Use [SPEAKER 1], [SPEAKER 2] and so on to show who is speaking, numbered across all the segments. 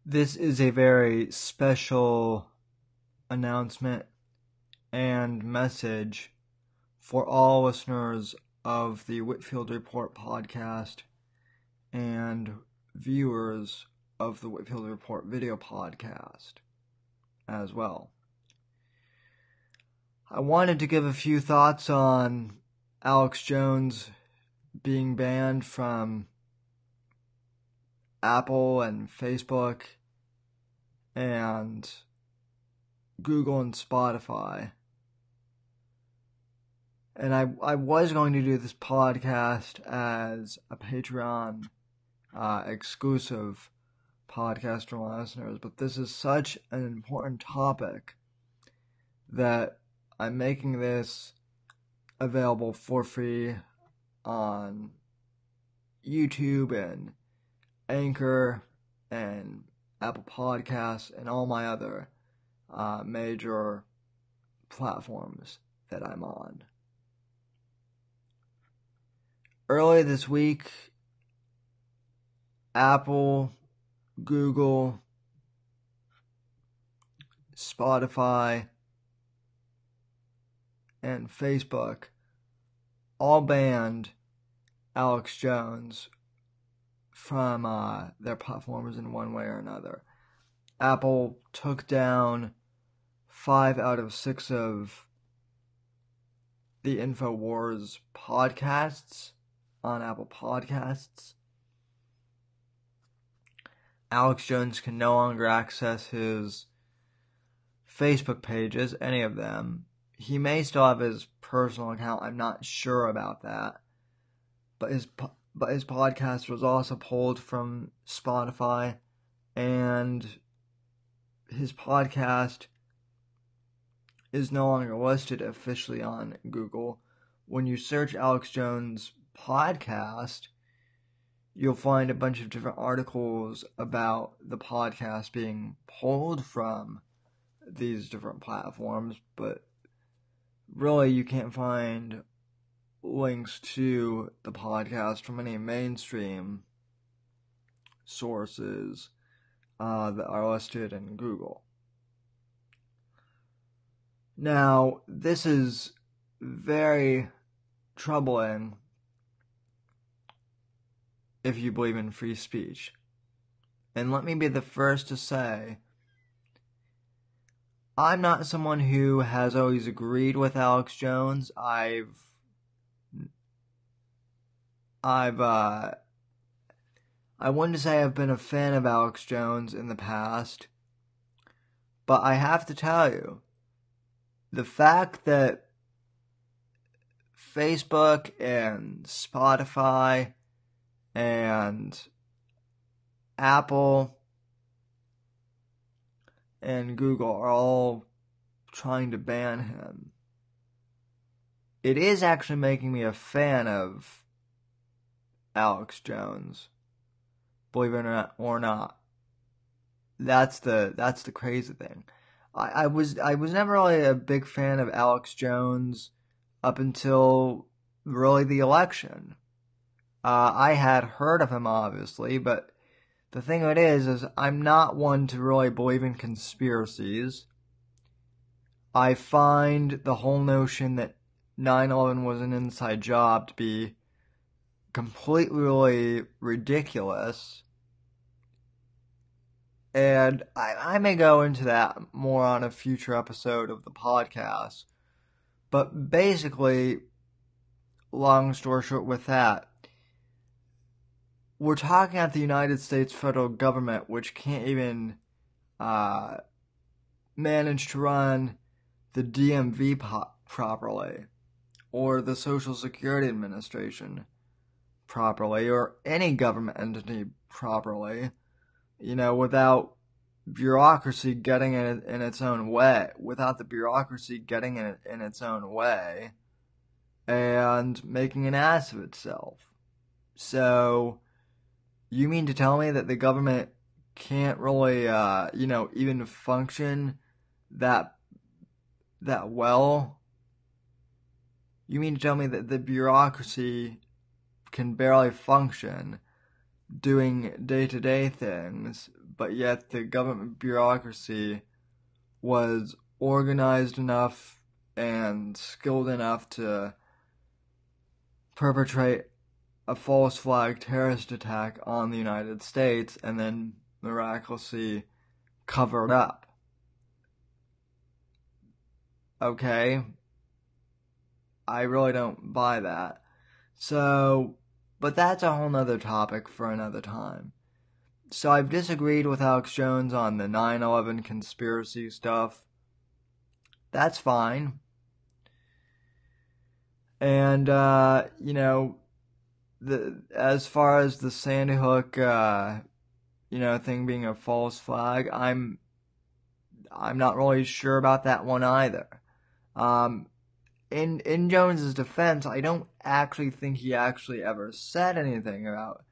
[SPEAKER 1] This is a very special announcement and message for all listeners of the Whitfield Report podcast and viewers of the Whitfield Report video podcast as well. I wanted to give a few thoughts on Alex Jones being banned from Apple and Facebook and Google and Spotify. And I was going to do this podcast as a Patreon exclusive podcast for my listeners, but this is such an important topic that I'm making this available for free on YouTube and Anchor and Apple Podcasts and all my other major platforms that I'm on. Early this week, Apple, Google, Spotify, and Facebook all banned Alex Jones from their platforms in one way or another. Apple took down 5 out of 6 of the InfoWars podcasts on Apple Podcasts. Alex Jones can no longer access his Facebook pages, any of them. He may still have his personal account, I'm not sure about that. But his podcast was also pulled from Spotify, and his podcast is no longer listed officially on Google. When you search Alex Jones podcast, you'll find a bunch of different articles about the podcast being pulled from these different platforms, but really you can't find links to the podcast from any mainstream sources that are listed in Google. Now, this is very troubling if you believe in free speech. And let me be the first to say, I'm not someone who has always agreed with Alex Jones. I wouldn't say I've been a fan of Alex Jones in the past, but I have to tell you, the fact that Facebook and Spotify and Apple and Google are all trying to ban him, it is actually making me a fan of Alex Jones, believe it or not. That's the crazy thing. I was never really a big fan of Alex Jones up until really the election. I had heard of him obviously, but the thing of it is I'm not one to really believe in conspiracies. I find the whole notion that 9/11 was an inside job to be completely ridiculous. And I may go into that more on a future episode of the podcast. But basically, long story short with that, we're talking at the United States federal government, which can't even manage to run the DMV properly, or the Social Security Administration properly, or any government entity properly, without bureaucracy getting in its own way, without the bureaucracy getting in its own way and making an ass of itself. So, you mean to tell me that the government can't really, even function that well? You mean to tell me that the bureaucracy can barely function doing day-to-day things, but yet the government bureaucracy was organized enough and skilled enough to perpetrate a false flag terrorist attack on the United States and then miraculously cover it up. Okay? I really don't buy that. So, but that's a whole nother topic for another time. So I've disagreed with Alex Jones on the 9/11 conspiracy stuff. That's fine. And, as far as the Sandy Hook, thing being a false flag, I'm not really sure about that one either. In Jones's defense, I don't actually think he actually ever said anything about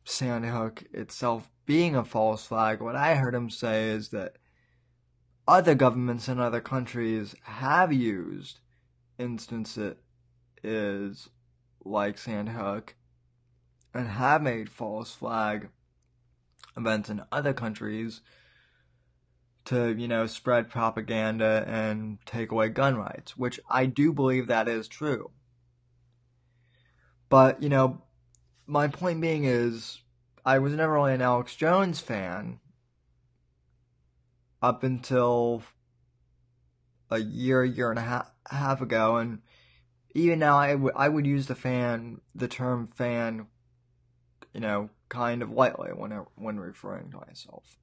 [SPEAKER 1] Sandy Hook itself being a false flag. What I heard him say is that other governments in other countries have used instances like Sandy Hook and have made false flag events in other countries to, spread propaganda and take away gun rights, which I do believe that is true. But, my point being is, I was never really an Alex Jones fan up until a year and a half ago, and even now I would use the term fan, kind of lightly when referring to myself.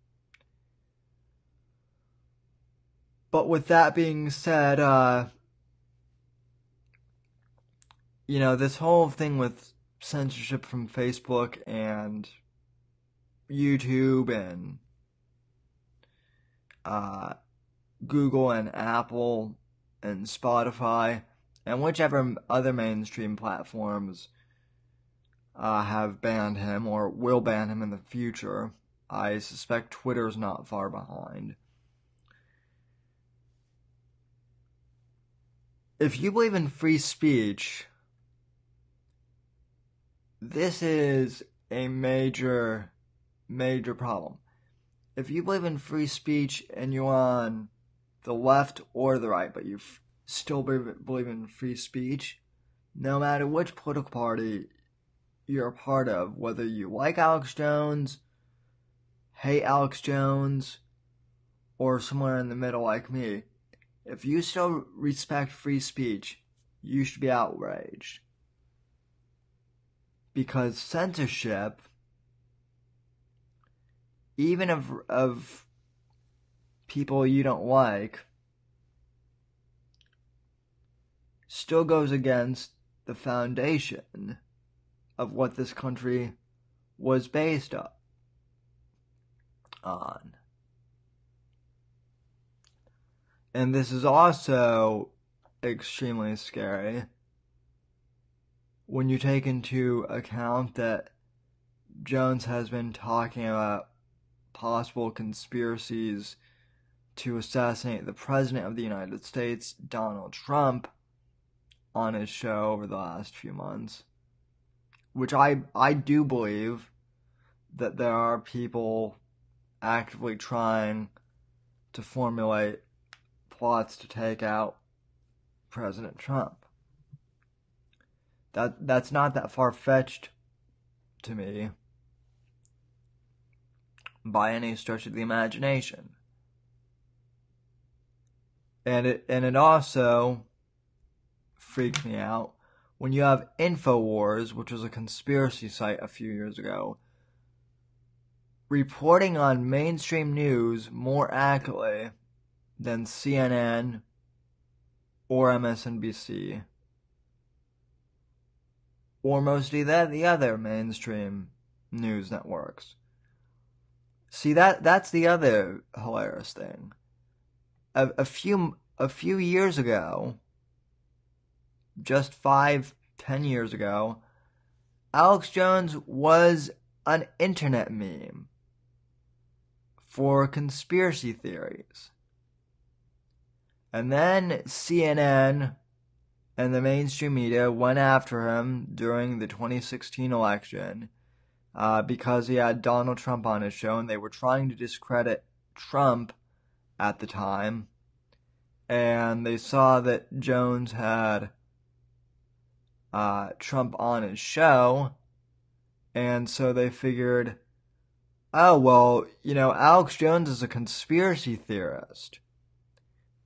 [SPEAKER 1] But with that being said, this whole thing with censorship from Facebook and YouTube and Google and Apple and Spotify and whichever other mainstream platforms have banned him or will ban him in the future. I suspect Twitter's not far behind. If you believe in free speech, this is a major problem. If you believe in free speech and you're on the left or the right, but you still believe in free speech, no matter which political party you're a part of, whether you like Alex Jones, hate Alex Jones, or somewhere in the middle like me, if you still respect free speech, you should be outraged. Because censorship, even of people you don't like, still goes against the foundation of what this country was based on. And this is also extremely scary when you take into account that Jones has been talking about possible conspiracies to assassinate the President of the United States, Donald Trump, on his show over the last few months. Which I do believe that there are people actively trying to formulate plots to take out President Trump. That's not that far-fetched to me by any stretch of the imagination. And it also freaks me out when you have InfoWars, which was a conspiracy site a few years ago, reporting on mainstream news more accurately than CNN or MSNBC or mostly the other mainstream news networks. See, that's the other hilarious thing. A few years ago, just 5-10 years ago, Alex Jones was an internet meme for conspiracy theories. And then CNN and the mainstream media went after him during the 2016 election because he had Donald Trump on his show, and they were trying to discredit Trump at the time. And they saw that Jones had Trump on his show, and so they figured, oh, well, Alex Jones is a conspiracy theorist.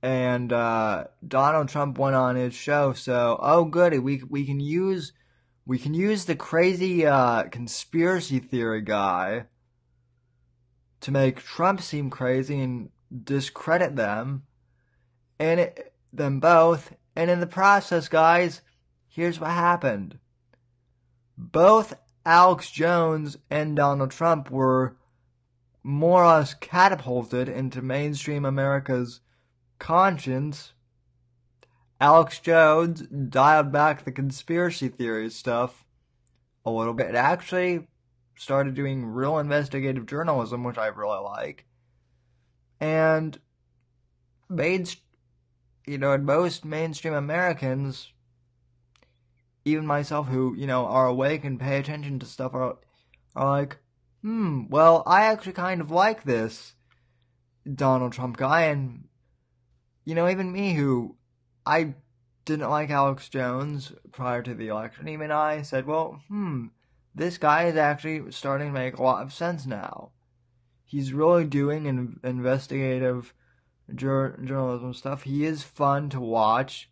[SPEAKER 1] And Donald Trump went on his show, so, oh, goody, we can use the crazy conspiracy theory guy to make Trump seem crazy and discredit them, and them both. And in the process, guys, here's what happened. Both Alex Jones and Donald Trump were more or less catapulted into mainstream America's conscience. Alex Jones dialed back the conspiracy theory stuff a little bit. It actually started doing real investigative journalism, which I really like. And most mainstream Americans, even myself who, are awake and pay attention to stuff, are like, well, I actually kind of like this Donald Trump guy. And, even me, who I didn't like Alex Jones prior to the election, even I said, well, this guy is actually starting to make a lot of sense now. He's really doing an investigative journalism stuff. He is fun to watch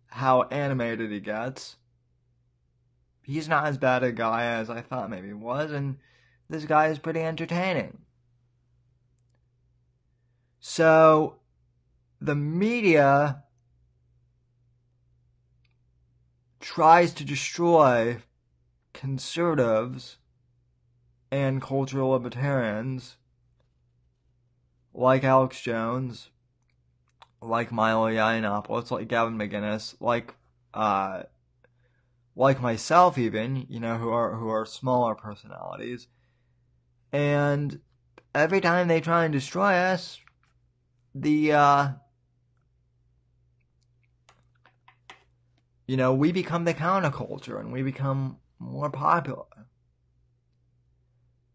[SPEAKER 1] how animated he gets. He's not as bad a guy as I thought maybe he was, and this guy is pretty entertaining. So, the media tries to destroy conservatives and cultural libertarians like Alex Jones, like Milo Yiannopoulos, like Gavin McInnes, like myself even, who are smaller personalities. And every time they try and destroy us, we become the counterculture and we become more popular.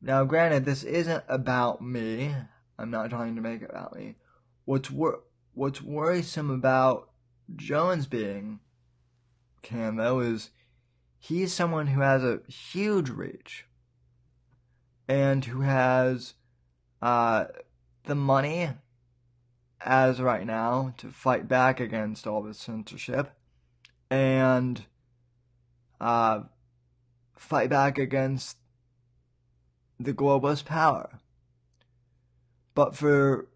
[SPEAKER 1] Now, granted, this isn't about me. I'm not trying to make it about me. What's worrisome about Jones being canned, though, is he's someone who has a huge reach and who has the money as right now to fight back against all this censorship and fight back against the globalist power. But for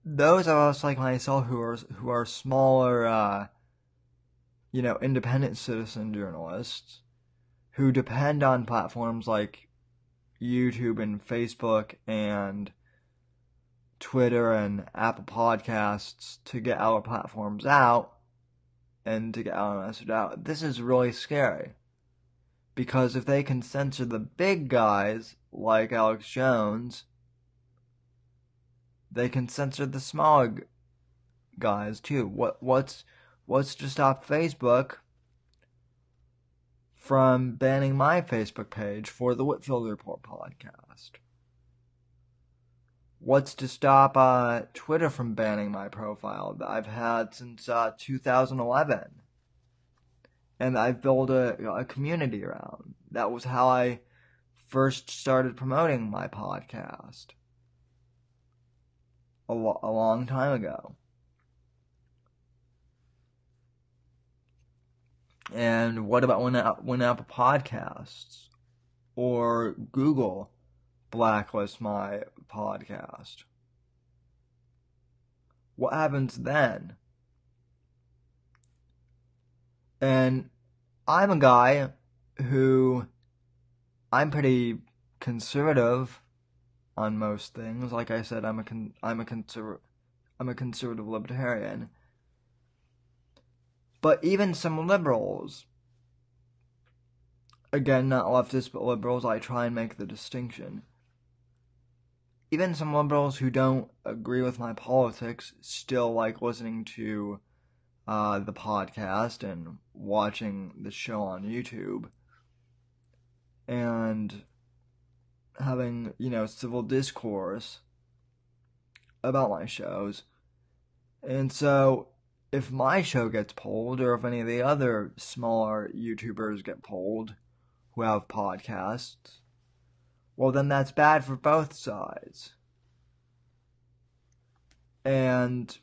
[SPEAKER 1] those of us like myself who are smaller, independent citizen journalists who depend on platforms like YouTube and Facebook and Twitter and Apple Podcasts to get our platforms out and to get our message out, this is really scary. Because if they can censor the big guys like Alex Jones, they can censor the smaller guys too. What's to stop Facebook from banning my Facebook page for the Whitfield Report podcast? What's to stop Twitter from banning my profile that I've had since 2011? And I've built a community around. That was how I first started promoting my podcast a long time ago. And what about when Apple Podcasts or Google blacklist my podcast? What happens then? And I'm a guy who I'm pretty conservative on most things. Like I said, I'm a conservative libertarian. But even some liberals, again, not leftists but liberals, I try and make the distinction. Even some liberals who don't agree with my politics still like listening to the podcast and watching the show on YouTube. and having, civil discourse about my shows. And so, if my show gets pulled, or if any of the other smaller YouTubers get pulled who have podcasts, well, then that's bad for both sides. And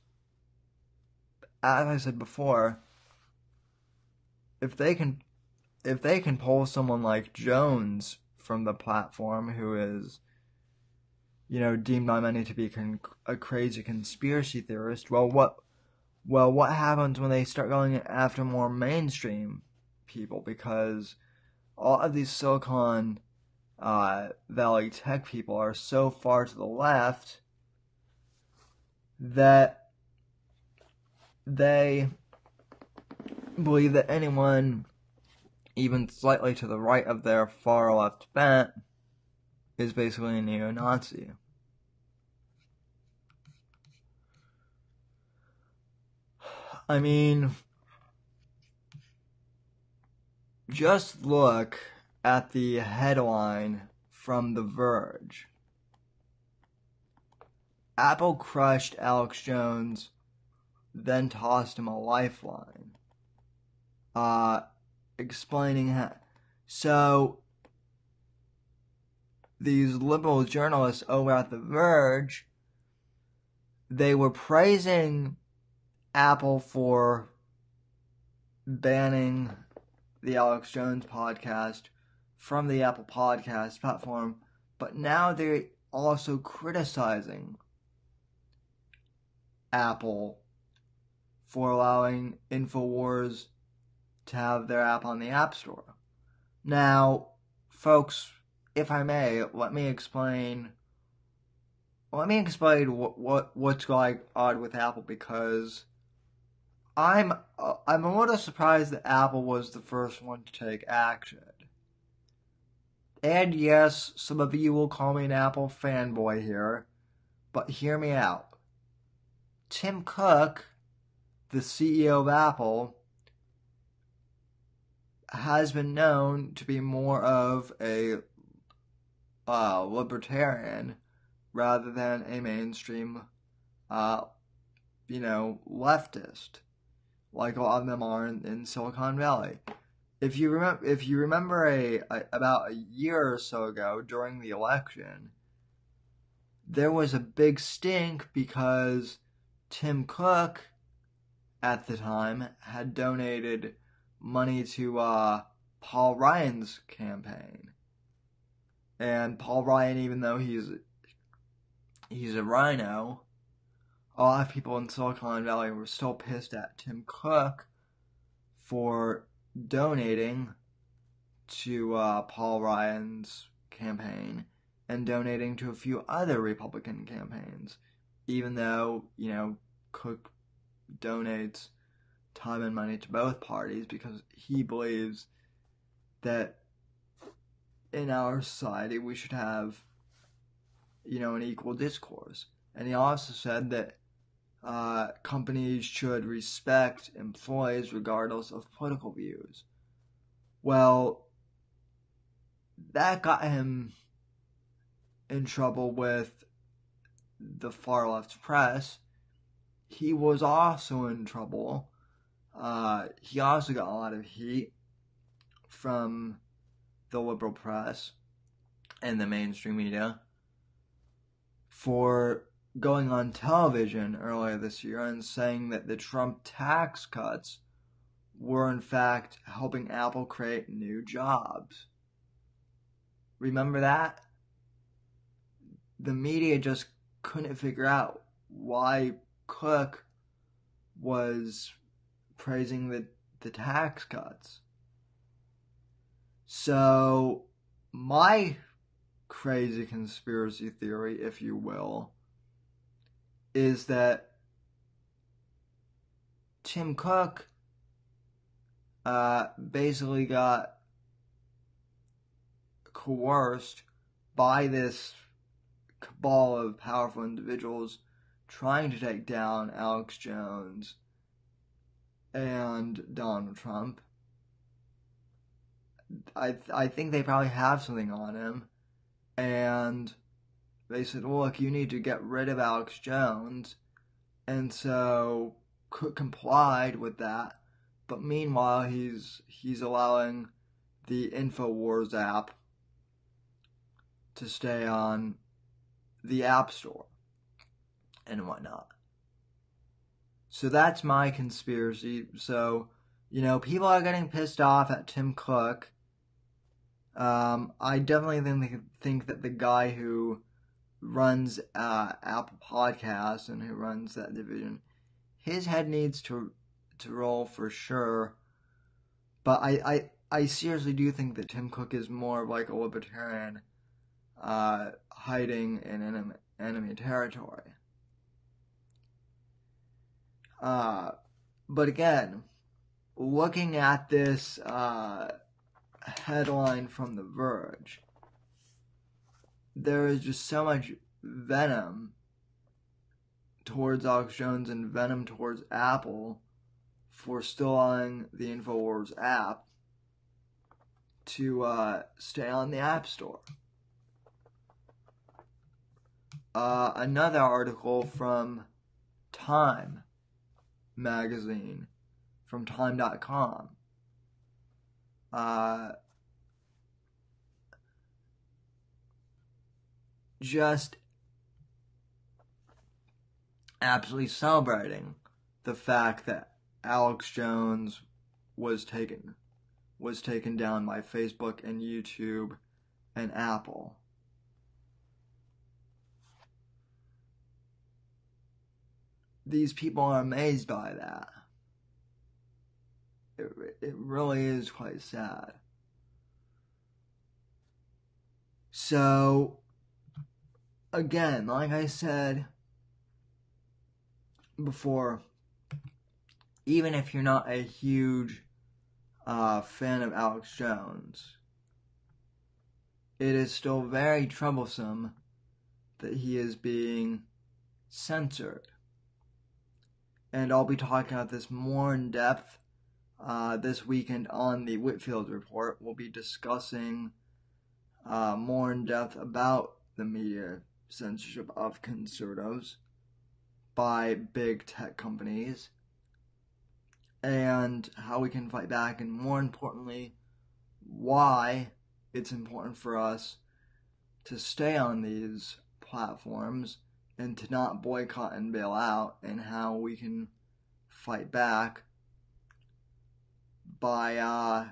[SPEAKER 1] as I said before, if they can pull someone like Jones from the platform, who is, deemed by many to be a crazy conspiracy theorist, well, what happens when they start going after more mainstream people? Because all of these Silicon Valley tech people are so far to the left that they believe that anyone even slightly to the right of their far left bent is basically a neo-Nazi. I mean, just look at the headline from The Verge. Apple crushed Alex Jones, then tossed him a lifeline. Explaining how. So, these liberal journalists over at The Verge, they were praising Apple for banning the Alex Jones podcast from the Apple Podcast platform, but now they're also criticizing Apple for allowing InfoWars to have their app on the App Store. Now, folks, if I may, let me explain what's going on with Apple, because I'm a little surprised that Apple was the first one to take action. And yes, some of you will call me an Apple fanboy here, but hear me out. Tim Cook, the CEO of Apple, has been known to be more of a libertarian rather than a mainstream, leftist, like a lot of them are in Silicon Valley. If you remember about a year or so ago during the election, there was a big stink because Tim Cook at the time had donated money to Paul Ryan's campaign. And Paul Ryan, even though he's a rhino, a lot of people in Silicon Valley were still pissed at Tim Cook for donating to Paul Ryan's campaign and donating to a few other Republican campaigns, even though, Cook donates time and money to both parties because he believes that in our society we should have, an equal discourse. And he also said that companies should respect employees regardless of political views. Well, that got him in trouble with the far left press. He was also in trouble. He also got a lot of heat from the liberal press and the mainstream media for going on television earlier this year and saying that the Trump tax cuts were in fact helping Apple create new jobs. Remember that? The media just couldn't figure out why Cook was praising the tax cuts. So, my crazy conspiracy theory, if you will, is that Tim Cook basically got coerced by this cabal of powerful individuals trying to take down Alex Jones and Donald Trump. I think they probably have something on him, and they said, look, you need to get rid of Alex Jones, and so Cook complied with that. But meanwhile, he's allowing the InfoWars app to stay on the App Store and whatnot. So that's my conspiracy. So, people are getting pissed off at Tim Cook. I definitely think that the guy who runs Apple Podcasts and who runs that division, his head needs to roll for sure. But I seriously do think that Tim Cook is more of like a libertarian hiding in enemy territory. But again, looking at this headline from The Verge, there is just so much venom towards Alex Jones and venom towards Apple for still on the InfoWars app to stay on the App Store. Another article from Time magazine, from time.com. Just absolutely celebrating the fact that Alex Jones was taken down by Facebook and YouTube and Apple. These people are amazed by that. It really is quite sad. So, again, like I said before, even if you're not a huge fan of Alex Jones, it is still very troublesome that he is being censored. And I'll be talking about this more in depth this weekend on the Whitfield Report. We'll be discussing more in depth about the media censorship of conservatives by big tech companies and how we can fight back, and more importantly, why it's important for us to stay on these platforms and to not boycott and bail out, and how we can fight back by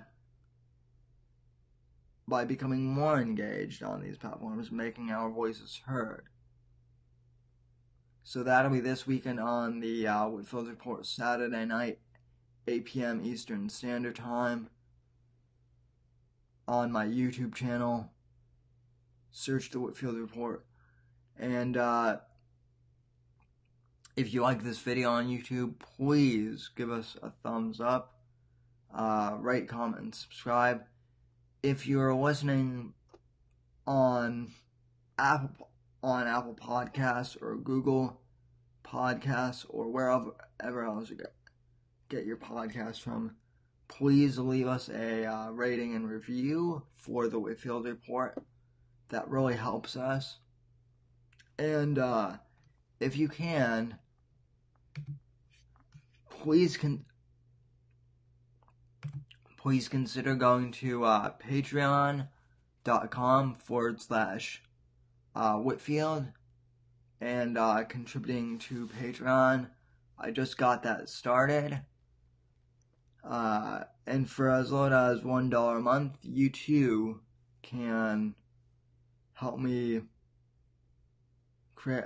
[SPEAKER 1] becoming more engaged on these platforms, making our voices heard. So that'll be this weekend on the Whitfield Report, Saturday night, 8 p.m. Eastern Standard Time, on my YouTube channel. Search the Whitfield Report. And if you like this video on YouTube, please give us a thumbs up, rate, comment, and subscribe. If you're listening on Apple Podcasts or Google Podcasts or wherever else you get your podcasts from, please leave us a rating and review for the Whitfield Report. That really helps us. And if you can, please consider going to patreon.com/Whitfield and contributing to Patreon. I just got that started. And for as little as $1 a month, you too can help me create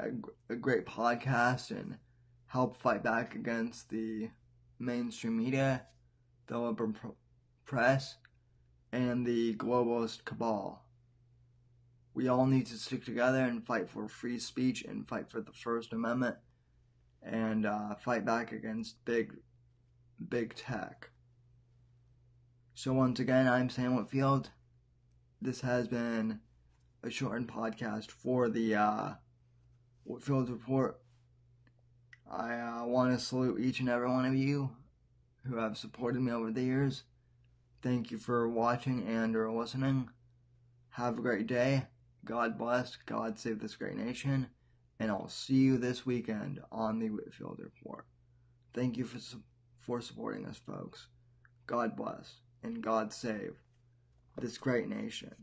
[SPEAKER 1] a great podcast and help fight back against the mainstream media, the liberal press, and the globalist cabal. We all need to stick together and fight for free speech and fight for the First Amendment and fight back against big tech. So once again, I'm Sam Whitfield. This has been a shortened podcast for the Whitfield Report. I want to salute each and every one of you who have supported me over the years. Thank you for watching and or listening. Have a great day. God bless. God save this great nation. And I'll see you this weekend on the Whitfield Report. Thank you for supporting us, folks. God bless and God save this great nation.